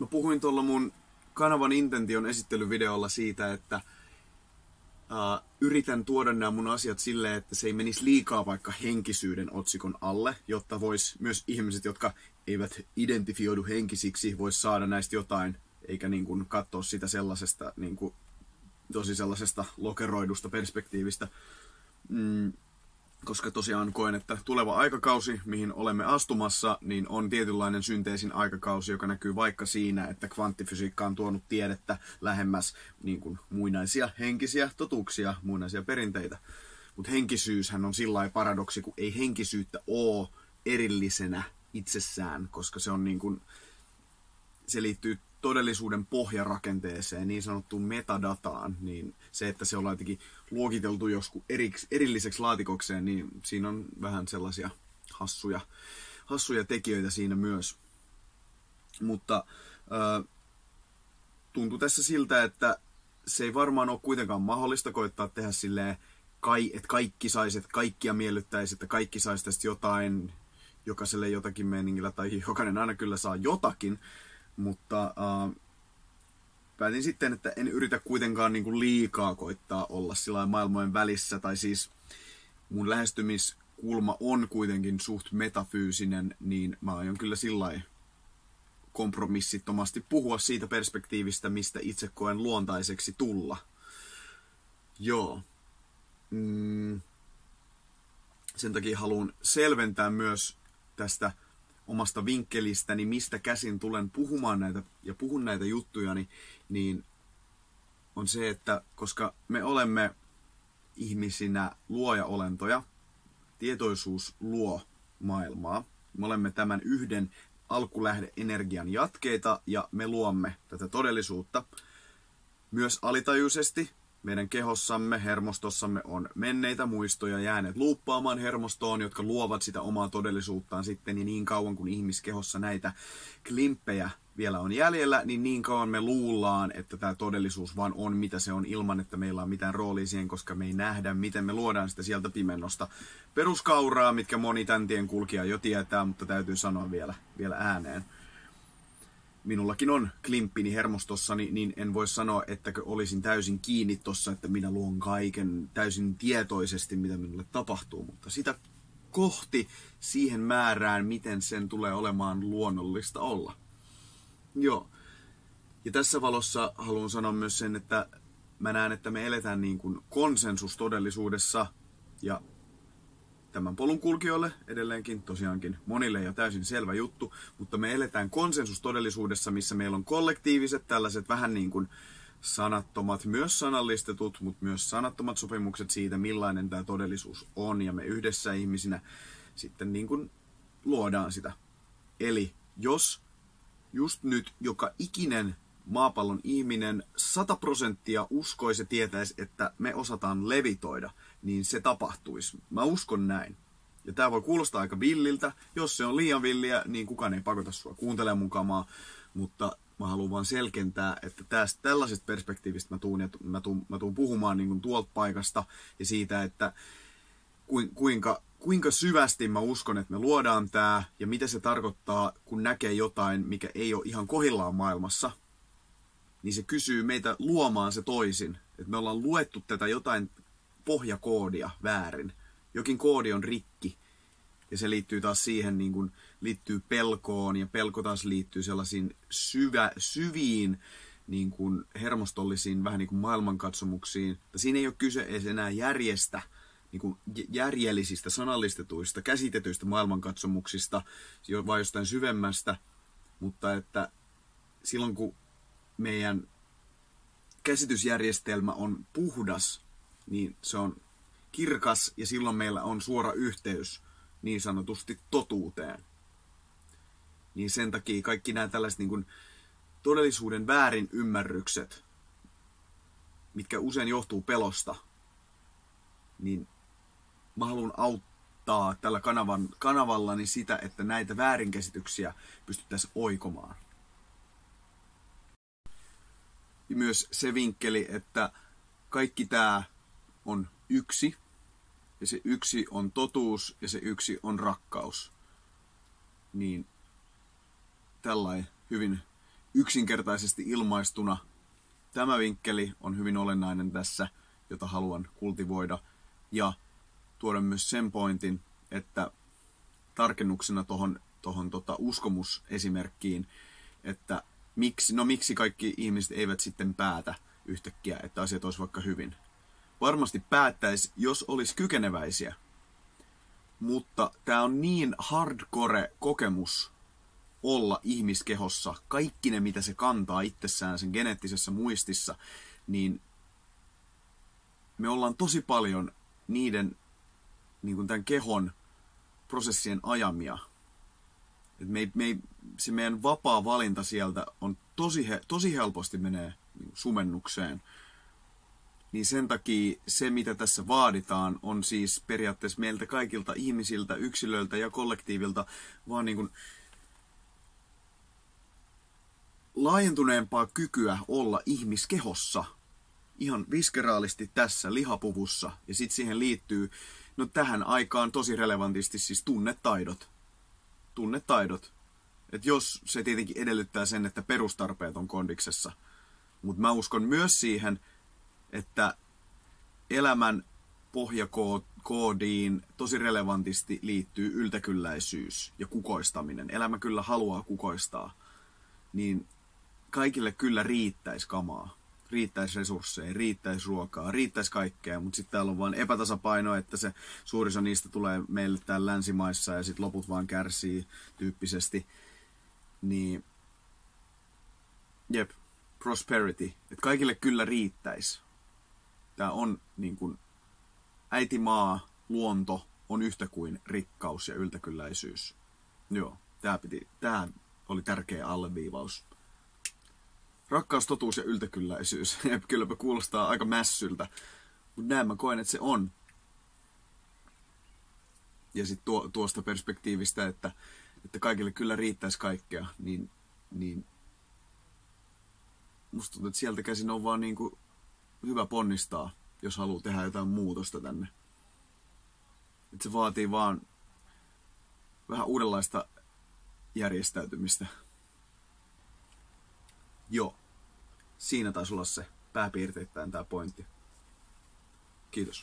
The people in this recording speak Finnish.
Mä puhuin tuolla mun kanavan intention esittelyvideolla siitä, että yritän tuoda nämä mun asiat silleen, että se ei menisi liikaa vaikka henkisyyden otsikon alle, jotta vois myös ihmiset, jotka eivät identifioidu henkisiksi, vois saada näistä jotain, eikä niin kuin katsoa sitä sellaisesta niin kuin tosi sellaisesta lokeroidusta perspektiivistä. Koska tosiaan koen, että tuleva aikakausi, mihin olemme astumassa, niin on tietynlainen synteesin aikakausi, joka näkyy vaikka siinä, että kvanttifysiikka on tuonut tiedettä lähemmäs niin kuin muinaisia henkisiä totuuksia, muinaisia perinteitä. Mutta henkisyyshän on sillä lailla paradoksi, kun ei henkisyyttä ole erillisenä itsessään, koska se on niin kuin, se liittyy todellisuuden pohjarakenteeseen, niin sanottuun metadataan, niin se, että se ollaan jotenkin luokiteltu joskus erilliseksi laatikokseen, niin siinä on vähän sellaisia hassuja tekijöitä siinä myös. Mutta tuntuu tässä siltä, että se ei varmaan ole kuitenkaan mahdollista koittaa tehdä silleen, että kaikki saisi, että kaikkia miellyttäisi, että kaikki saisi tästä jotain, jokaiselle jotakin meiningillä, tai jokainen aina kyllä saa jotakin. Mutta päätin sitten, että en yritä kuitenkaan niin kuin liikaa koittaa olla sillä maailmojen välissä. Tai siis mun lähestymiskulma on kuitenkin suht metafyysinen, niin mä aion kyllä sillä kompromissittomasti puhua siitä perspektiivistä, mistä itse koen luontaiseksi tulla. Joo. Sen takia haluan selventää myös tästä omasta vinkkelistäni, mistä käsin tulen puhumaan näitä ja puhun näitä juttuja, niin on se, että koska me olemme ihmisinä luoja-olentoja, tietoisuus luo maailmaa. Me olemme tämän yhden alkulähde-energian jatkeita ja me luomme tätä todellisuutta myös alitajuisesti. Meidän kehossamme, hermostossamme on menneitä muistoja jääneet luuppaamaan hermostoon, jotka luovat sitä omaa todellisuuttaan sitten. Ja niin kauan kuin ihmiskehossa näitä klimppejä vielä on jäljellä, niin kauan me luullaan, että tämä todellisuus vaan on mitä se on ilman, että meillä on mitään roolia siihen, koska me ei nähdä, miten me luodaan sitä sieltä pimennosta. Peruskauraa, mitkä moni tämän tien kulkija jo tietää, mutta täytyy sanoa vielä ääneen. Minullakin on klimppini hermostossani, niin en voi sanoa, ettäkö olisin täysin kiinni tossa, että minä luon kaiken täysin tietoisesti, mitä minulle tapahtuu. Mutta sitä kohti siihen määrään, miten sen tulee olemaan luonnollista olla. Joo. Ja tässä valossa haluan sanoa myös sen, että mä näen, että me eletään niin kuin konsensustodellisuudessa ja tämän polun kulkijoille edelleenkin tosiaankin monille ja täysin selvä juttu, mutta me eletään konsensustodellisuudessa, missä meillä on kollektiiviset tällaiset vähän niin kuin sanattomat, myös sanallistetut, mutta myös sanattomat sopimukset siitä, millainen tämä todellisuus on, ja me yhdessä ihmisinä sitten niin kuin luodaan sitä. Eli jos just nyt joka ikinen maapallon ihminen 100% uskoisi ja tietäisi, että me osataan levitoida, niin se tapahtuisi. Mä uskon näin. Ja tää voi kuulostaa aika villiltä. Jos se on liian villiä, niin kukaan ei pakota sua kuuntelemaan mun kamaa. Mutta mä haluan vaan selkentää, että tällaisesta perspektiivistä mä tuun puhumaan niin kuin tuolta paikasta ja siitä, että kuinka syvästi mä uskon, että me luodaan tää ja mitä se tarkoittaa, kun näkee jotain, mikä ei ole ihan kohdillaan maailmassa. Niin se kysyy meitä luomaan se toisin. Että me ollaan luettu tätä jotain pohjakoodia väärin. Jokin koodi on rikki. Ja se liittyy taas siihen, niin kuin, liittyy pelkoon. Ja pelko taas liittyy sellaisiin syviin niin kuin hermostollisiin vähän niin kuin maailmankatsomuksiin. Mutta siinä ei ole kyse edes enää niin kuin järjellisistä, sanallistetuista, käsitetyistä maailmankatsomuksista, vaan jostain syvemmästä. Mutta että silloin kun meidän käsitysjärjestelmä on puhdas, niin se on kirkas ja silloin meillä on suora yhteys niin sanotusti totuuteen. Niin sen takia kaikki nämä tällaiset niin kuin todellisuuden väärin ymmärrykset, mitkä usein johtuu pelosta, niin mä haluan auttaa tällä kanavallani sitä, että näitä väärinkäsityksiä pystyttäisiin oikomaan. Ja myös se vinkkeli, että kaikki tämä on yksi, ja se yksi on totuus, ja se yksi on rakkaus. Niin tällainen hyvin yksinkertaisesti ilmaistuna tämä vinkkeli on hyvin olennainen tässä, jota haluan kultivoida. Ja tuoda myös sen pointin, että tarkennuksena tohon uskomusesimerkkiin, että miksi kaikki ihmiset eivät sitten päätä yhtäkkiä, että asiat olisi vaikka hyvin. Varmasti päättäisi, jos olisi kykeneväisiä. Mutta tämä on niin hardcore kokemus olla ihmiskehossa, kaikki ne mitä se kantaa itsessään sen geneettisessä muistissa, niin me ollaan tosi paljon niiden niin kuin tämän kehon prosessien ajamia. Se meidän vapaa valinta sieltä on tosi helposti menee sumennukseen. Niin sen takia se, mitä tässä vaaditaan, on siis periaatteessa meiltä kaikilta ihmisiltä, yksilöiltä ja kollektiivilta vaan niin kuin laajentuneempaa kykyä olla ihmiskehossa. Ihan viskeraalisti tässä lihapuvussa. Ja sitten siihen liittyy, no tähän aikaan tosi relevantisti siis tunnetaidot. Tunnetaidot. Että jos se tietenkin edellyttää sen, että perustarpeet on kondiksessa. Mutta mä uskon myös siihen, että elämän pohjakoodiin tosi relevantisti liittyy yltäkylläisyys ja kukoistaminen. Elämä kyllä haluaa kukoistaa. Niin kaikille kyllä riittäisi kamaa. Riittäisi resursseja, riittäisi ruokaa, riittäisi kaikkea, mutta sitten täällä on vaan epätasapaino, että se suurin osa niistä tulee meille täällä länsimaissa ja sitten loput vaan kärsii tyyppisesti. Niin, jep, prosperity, että kaikille kyllä riittäisi. Tämä on niin kuin äitimaa, luonto on yhtä kuin rikkaus ja yltäkylläisyys. Joo, tämä oli tärkeä alleviivaus. Rakkaus, totuus ja yltäkylläisyys. Kylläpä kuulostaa aika mässyltä, mutta näin mä koen, että se on. Ja sitten tuosta perspektiivistä, että kaikille kyllä riittäisi kaikkea, niin musta tuntuu, että sieltä käsin on vaan niin kuin hyvä ponnistaa, jos haluaa tehdä jotain muutosta tänne. Että se vaatii vaan vähän uudenlaista järjestäytymistä. Joo. Siinä taisi olla se pääpiirteittäin tämä pointti. Kiitos.